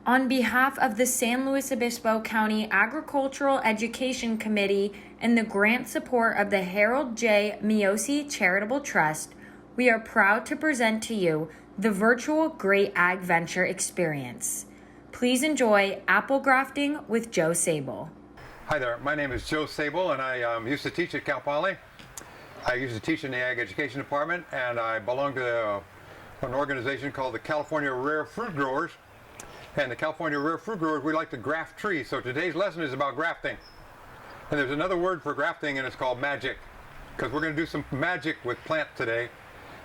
On behalf of the San Luis Obispo County Agricultural Education Committee and the grant support of the Harold J. Miossi Charitable Trust, we are proud to present to you the Virtual Great AGventure experience. Please enjoy Apple Grafting with Joe Sabol. Hi there, my name is Joe Sabol and I used to teach at Cal Poly. I used to teach in the Ag Education Department, and I belong to an organization called the California Rare Fruit Growers. And the California Rare Fruit Growers, we like to graft trees. So today's lesson is about grafting. And there's another word for grafting, and it's called magic. Because we're going to do some magic with plants today.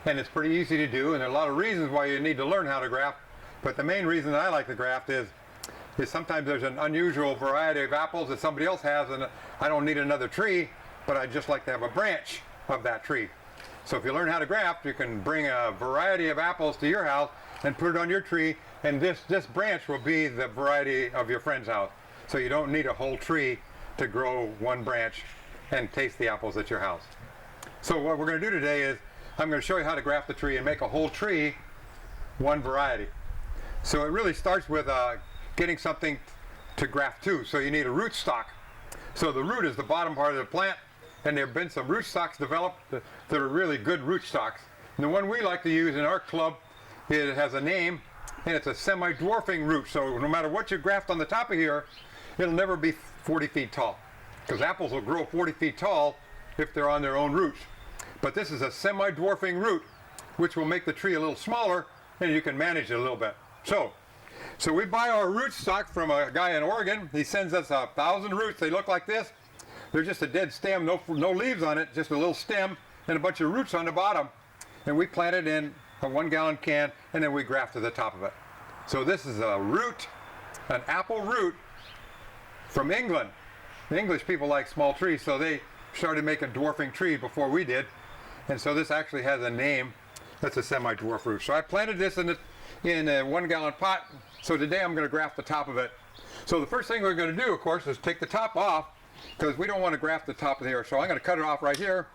And it's pretty easy to do, and there are a lot of reasons why you need to learn how to graft. But the main reason that I like to graft is sometimes there's an unusual variety of apples that somebody else has, and I don't need another tree, but I just like to have a branch of that tree. So if you learn how to graft, you can bring a variety of apples to your house and put it on your tree, and this branch will be the variety of your friend's house. So you don't need a whole tree to grow one branch and taste the apples at your house. So what we're going to do today is I'm going to show you how to graft the tree and make a whole tree one variety. So it really starts with getting something to graft to. So you need a root stock. So the root is the bottom part of the plant, and there have been some root stocks developed that are really good root stocks. And the one we like to use in our club, it has a name, and it's a semi-dwarfing root. So no matter what you graft on the top of here, it'll never be 40 feet tall, because apples will grow 40 feet tall if they're on their own roots. But this is a semi-dwarfing root, which will make the tree a little smaller, and you can manage it a little bit. So we buy our root stock from a guy in Oregon. He sends us 1,000 roots. They look like this. They're just a dead stem, no leaves on it, just a little stem and a bunch of roots on the bottom. And we plant it in a 1-gallon can, and then we graft to the top of it. So this is a root, an apple root from England. The English people like small trees, so they started making dwarfing trees before we did. And so this actually has a name. That's a semi-dwarf root. So I planted this in a 1-gallon pot. So today I'm going to graft the top of it. So the first thing we're going to do, of course, is take the top off, because we don't want to graft the top of here. So I'm going to cut it off right here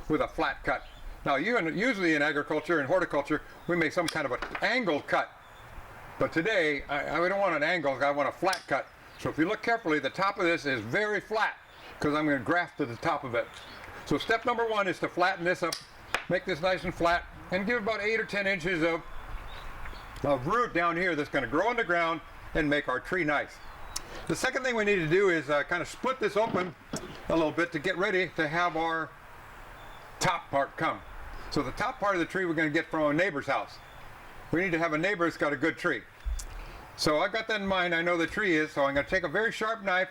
with a flat cut. Now usually in agriculture and horticulture, we make some kind of an angled cut. But today, I don't want an angle, I want a flat cut. So if you look carefully, the top of this is very flat, because I'm going to graft to the top of it. So step number one is to flatten this up, make this nice and flat, and give about 8 or 10 inches of root down here that's going to grow in the ground and make our tree nice. The second thing we need to do is kind of split this open a little bit to get ready to have our top part come. So the top part of the tree we're going to get from a neighbor's house. We need to have a neighbor that's got a good tree. So I've got that in mind. I know the tree is, so I'm going to take a very sharp knife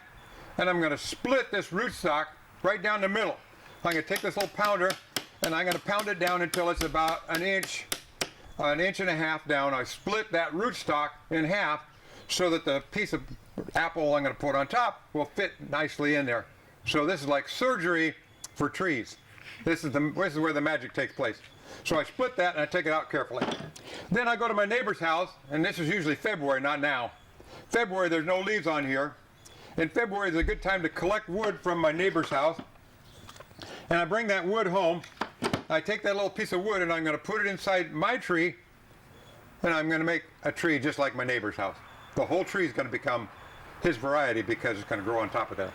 and I'm going to split this rootstock right down the middle. I'm going to take this little pounder and I'm going to pound it down until it's about an inch and a half down. I split that rootstock in half so that the piece of apple I'm going to put on top will fit nicely in there. So this is like surgery for trees. This is where the magic takes place. So I split that and I take it out carefully. Then I go to my neighbor's house, and this is usually February, not now. February, there's no leaves on here. In February is a good time to collect wood from my neighbor's house. And I bring that wood home. I take that little piece of wood and I'm going to put it inside my tree, and I'm going to make a tree just like my neighbor's house. The whole tree is going to become his variety because it's going to grow on top of that.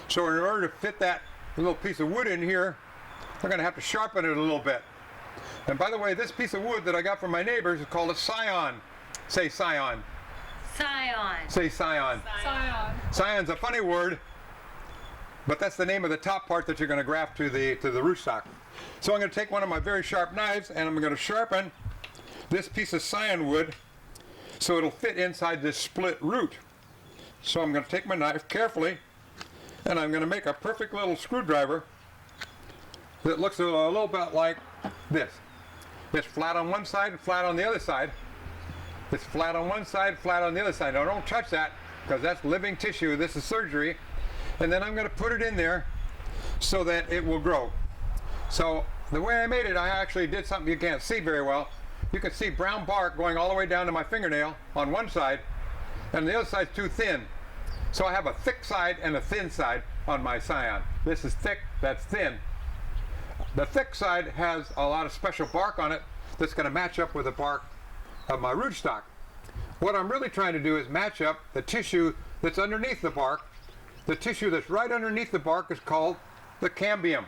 So in order to fit that little piece of wood in here, we're going to have to sharpen it a little bit. And by the way, this piece of wood that I got from my neighbors is called a scion. Say scion. Scion. Say scion. Scion. Scion's a funny word, but that's the name of the top part that you're going to graft to the rootstock. So I'm going to take one of my very sharp knives and I'm going to sharpen this piece of scion wood so it'll fit inside this split root. So I'm going to take my knife carefully and I'm going to make a perfect little screwdriver that looks a little bit like this. It's flat on one side and flat on the other side. It's flat on one side, flat on the other side. Now don't touch that, because that's living tissue. This is surgery. And then I'm going to put it in there so that it will grow. So the way I made it, I actually did something you can't see very well. You can see brown bark going all the way down to my fingernail on one side, and the other side's too thin. So I have a thick side and a thin side on my scion. This is thick, that's thin. The thick side has a lot of special bark on it that's going to match up with the bark of my rootstock. What I'm really trying to do is match up the tissue that's underneath the bark. The tissue that's right underneath the bark is called the cambium.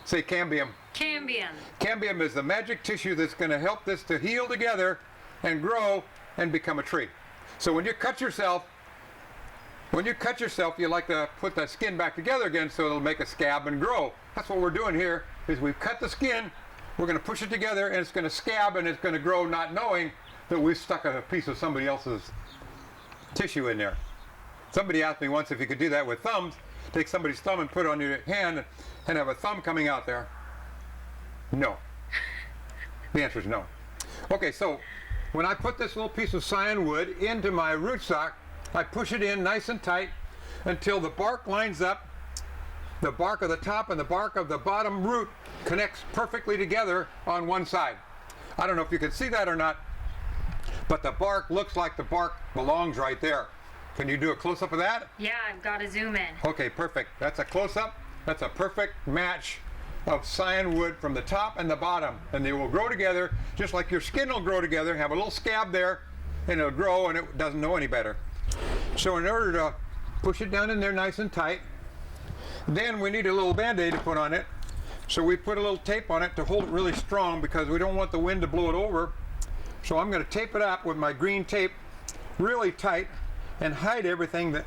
Say cambium. Cambium. Cambium is the magic tissue that's going to help this to heal together and grow and become a tree. So when you cut yourself, you like to put that skin back together again so it'll make a scab and grow. That's what we're doing here, is we've cut the skin, we're going to push it together, and it's going to scab and it's going to grow, not knowing that we've stuck a piece of somebody else's tissue in there. Somebody asked me once if you could do that with thumbs. Take somebody's thumb and put it on your hand and have a thumb coming out there. No. The answer is no. Okay, so when I put this little piece of cyan wood into my rootstock, I push it in nice and tight until the bark lines up. The bark of the top and the bark of the bottom root connects perfectly together on one side. I don't know if you can see that or not, but the bark looks like the bark belongs right there. Can you do a close-up of that? Yeah, I've got to zoom in. Okay, perfect. That's a close-up. That's a perfect match of cyan wood from the top and the bottom, and they will grow together just like your skin will grow together, have a little scab there, and it'll grow, and it doesn't know any better. So in order to push it down in there nice and tight, then we need a little band-aid to put on it. So we put a little tape on it to hold it really strong because we don't want the wind to blow it over. So I'm going to tape it up with my green tape really tight and hide everything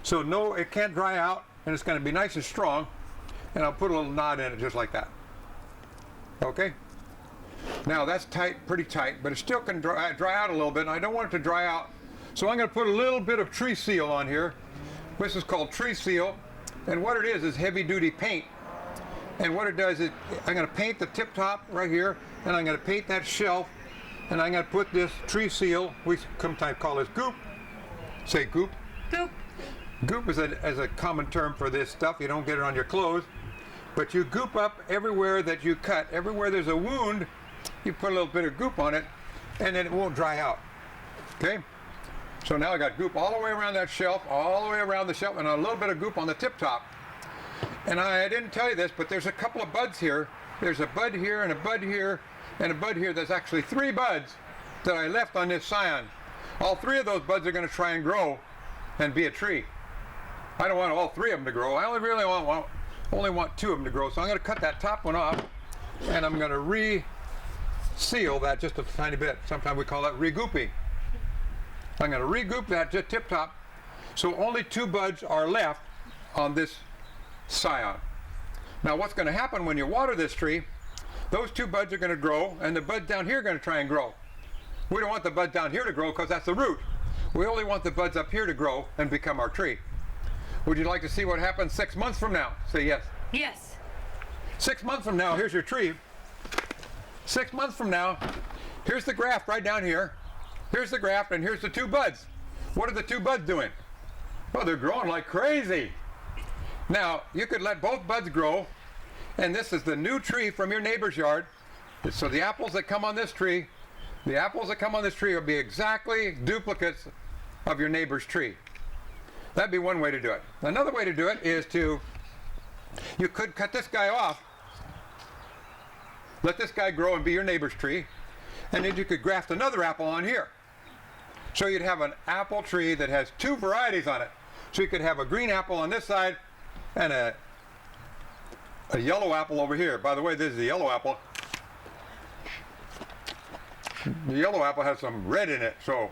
so no, it can't dry out, and it's going to be nice and strong. And I'll put a little knot in it just like that. Okay? Now that's tight, pretty tight, but it still can dry out a little bit, and I don't want it to dry out. So I'm going to put a little bit of tree seal on here. This is called tree seal, and what it is heavy-duty paint. And what it does is I'm going to paint the tip top right here, and I'm going to paint that shelf, and I'm going to put this tree seal, we sometimes call this goop. Say goop. Goop. Goop is a common term for this stuff. You don't get it on your clothes, but you goop up everywhere that you cut. Everywhere there's a wound, you put a little bit of goop on it, and then it won't dry out. Okay? So now I got goop all the way around that shelf, all the way around the shelf, and a little bit of goop on the tip top. And I didn't tell you this, but there's a couple of buds here. There's a bud here, and a bud here, and a bud here. There's actually 3 buds that I left on this cyan. All 3 of those buds are going to try and grow and be a tree. I don't want all 3 of them to grow. I only want 2 of them to grow. So I'm going to cut that top one off, and I'm going to re-seal that just a tiny bit. Sometimes we call that re-gooping. I'm going to re-goop that just tip top, so only 2 buds are left on this scion. Now what's going to happen when you water this tree, those 2 buds are going to grow, and the buds down here are going to try and grow. We don't want the buds down here to grow because that's the root. We only want the buds up here to grow and become our tree. Would you like to see what happens 6 months from now? Say yes. Yes. 6 months from now, here's your tree. 6 months from now, here's the graft right down here. Here's the graft, and here's the 2 buds. What are the 2 buds doing? Well, they're growing like crazy. Now, you could let both buds grow, and this is the new tree from your neighbor's yard. So the apples that come on this tree, will be exactly duplicates of your neighbor's tree. That'd be one way to do it. Another way to do it is you could cut this guy off, let this guy grow and be your neighbor's tree, and then you could graft another apple on here. So you'd have an apple tree that has 2 varieties on it. So you could have a green apple on this side and a yellow apple over here. By the way, this is the yellow apple. The yellow apple has some red in it, so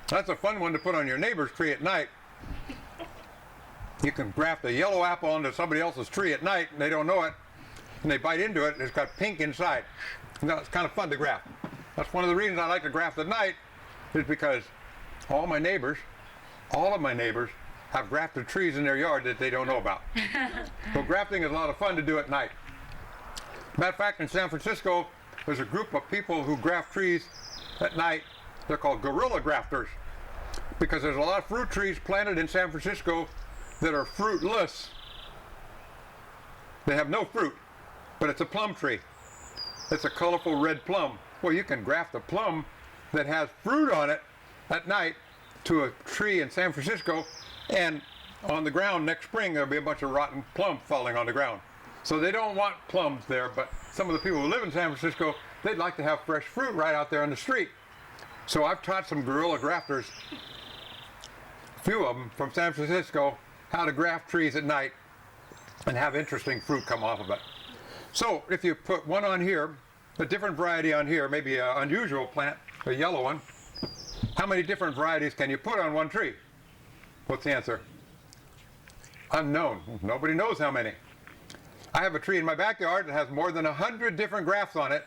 that's a fun one to put on your neighbor's tree at night. You can graft a yellow apple onto somebody else's tree at night, and they don't know it, and they bite into it, and it's got pink inside. Now, it's kind of fun to graft. That's one of the reasons I like to graft at night, is because all of my neighbors have grafted trees in their yard that they don't know about. So grafting is a lot of fun to do at night. Matter of fact, in San Francisco, there's a group of people who graft trees at night. They're called guerrilla grafters, because there's a lot of fruit trees planted in San Francisco that are fruitless. They have no fruit, but it's a plum tree. It's a colorful red plum. Well, you can graft a plum that has fruit on it at night to a tree in San Francisco, and on the ground next spring there'll be a bunch of rotten plum falling on the ground. So they don't want plums there, but some of the people who live in San Francisco, they'd like to have fresh fruit right out there on the street. So I've taught some guerrilla grafters, a few of them from San Francisco, how to graft trees at night and have interesting fruit come off of it. So if you put one on here, a different variety on here, maybe an unusual plant, a yellow one, how many different varieties can you put on one tree? What's the answer? Unknown. Nobody knows how many. I have a tree in my backyard that has more than 100 different grafts on it.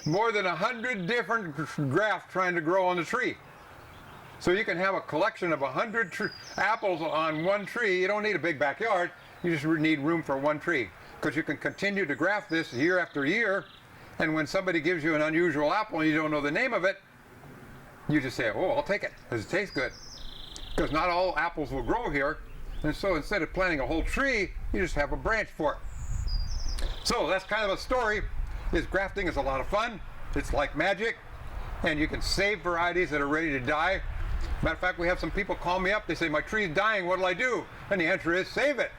More than 100 different grafts trying to grow on the tree. So you can have a collection of 100 apples on one tree. You don't need a big backyard. You just need room for one tree. Because you can continue to graft this year after year. And when somebody gives you an unusual apple and you don't know the name of it, you just say, oh, I'll take it because it tastes good. Because not all apples will grow here. And so instead of planting a whole tree, you just have a branch for it. So that's kind of a story. Grafting is a lot of fun. It's like magic. And you can save varieties that are ready to die. Matter of fact, we have some people call me up. They say, my tree's dying. What'll I do? And the answer is save it.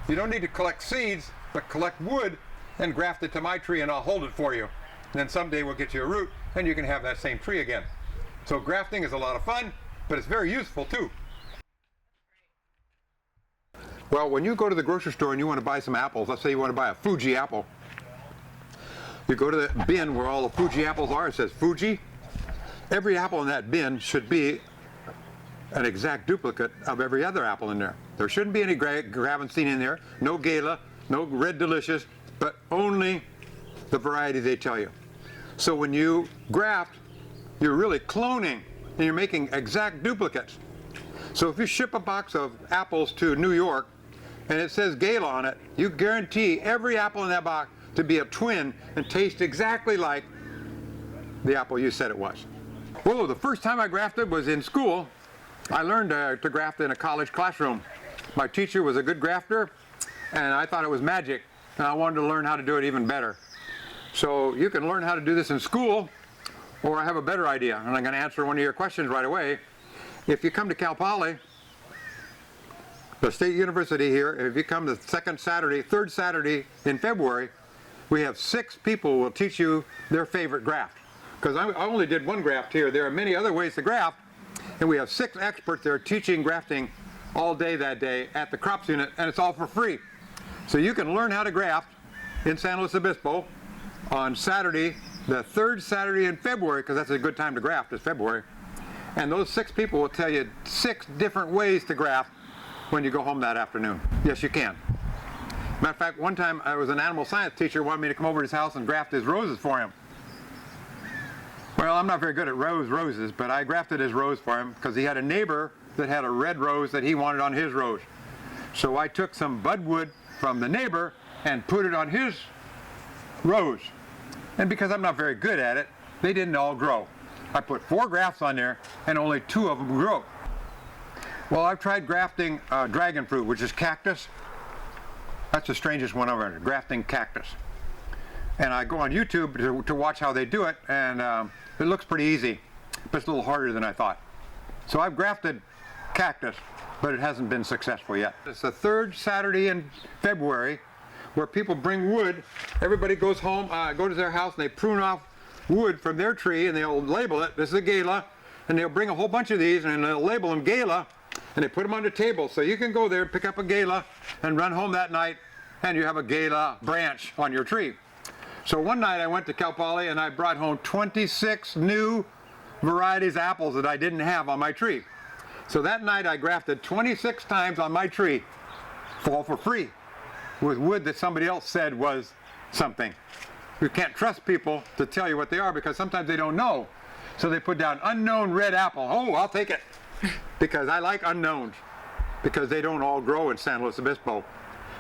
You don't need to collect seeds, but collect wood and graft it to my tree and I'll hold it for you. And then someday we'll get you a root and you can have that same tree again. So grafting is a lot of fun, but it's very useful too. Well, when you go to the grocery store and you want to buy some apples, let's say you want to buy a Fuji apple. You go to the bin where all the Fuji apples are, it says Fuji. Every apple in that bin should be an exact duplicate of every other apple in there. There shouldn't be any Gravenstein in there, no Gala, no Red Delicious, but only the variety they tell you. So when you graft, you're really cloning and you're making exact duplicates. So if you ship a box of apples to New York and it says Gala on it, you guarantee every apple in that box to be a twin and taste exactly like the apple you said it was. Well, the first time I grafted was in school. I learned to graft in a college classroom. My teacher was a good grafter and I thought it was magic and I wanted to learn how to do it even better. So you can learn how to do this in school, or I have a better idea and I'm going to answer one of your questions right away. If you come to Cal Poly, the State University here, if you come the third Saturday in February, we have 6 people who will teach you their favorite graft. Because I only did one graft here. There are many other ways to graft, and we have 6 experts that are teaching grafting all day that day at the crops unit, and it's all for free. So you can learn how to graft in San Luis Obispo on Saturday, the 3rd Saturday in February, because that's a good time to graft, is February. And those 6 people will tell you 6 different ways to graft when you go home that afternoon. Yes, you can. Matter of fact, one time I was an animal science teacher who wanted me to come over to his house and graft his roses for him. Well, I'm not very good at roses, but I grafted his rose for him because he had a neighbor that had a red rose that he wanted on his rose. So I took some budwood from the neighbor and put it on his rose. And because I'm not very good at it, they didn't all grow. I put 4 grafts on there and only 2 of them grew. Well, I've tried grafting dragon fruit, which is cactus. That's the strangest one ever, grafting cactus. And I go on YouTube to watch how they do it, and it looks pretty easy, but it's a little harder than I thought. So I've grafted cactus, but it hasn't been successful yet. It's the 3rd Saturday in February where people bring wood. Everybody goes home, go to their house, and they prune off wood from their tree, and they'll label it, this is a Gala, and they'll bring a whole bunch of these, and they'll label them Gala, and they put them on the table. So you can go there, pick up a Gala, and run home that night, and you have a Gala branch on your tree. So one night I went to Cal Poly and I brought home 26 new varieties of apples that I didn't have on my tree. So that night I grafted 26 times on my tree, all for free, with wood that somebody else said was something. You can't trust people to tell you what they are because sometimes they don't know. So they put down unknown red apple. Oh, I'll take it. Because I like unknowns, because they don't all grow in San Luis Obispo.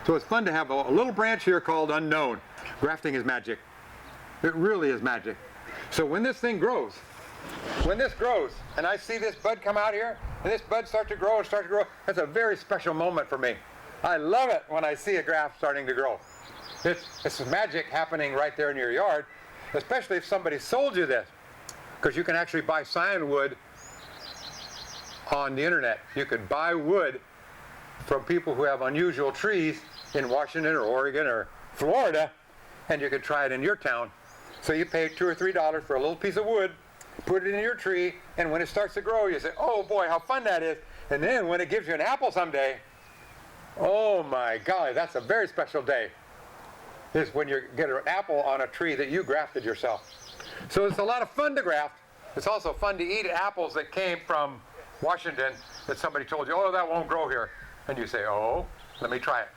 So it's fun to have a little branch here called unknown. Grafting is magic. It really is magic. So when this thing grows, and I see this bud come out here, and this bud start to grow, that's a very special moment for me. I love it when I see a graft starting to grow. It's magic happening right there in your yard, especially if somebody sold you this. Because you can actually buy cyan wood on the internet. You could buy wood from people who have unusual trees in Washington or Oregon or Florida, and you could try it in your town. So you pay $2 or $3 for a little piece of wood, put it in your tree, and when it starts to grow, you say, oh boy, how fun that is. And then when it gives you an apple someday, oh my golly, that's a very special day. Is when you get an apple on a tree that you grafted yourself. So it's a lot of fun to graft. It's also fun to eat apples that came from Washington that somebody told you, oh, that won't grow here. And you say, oh, let me try it.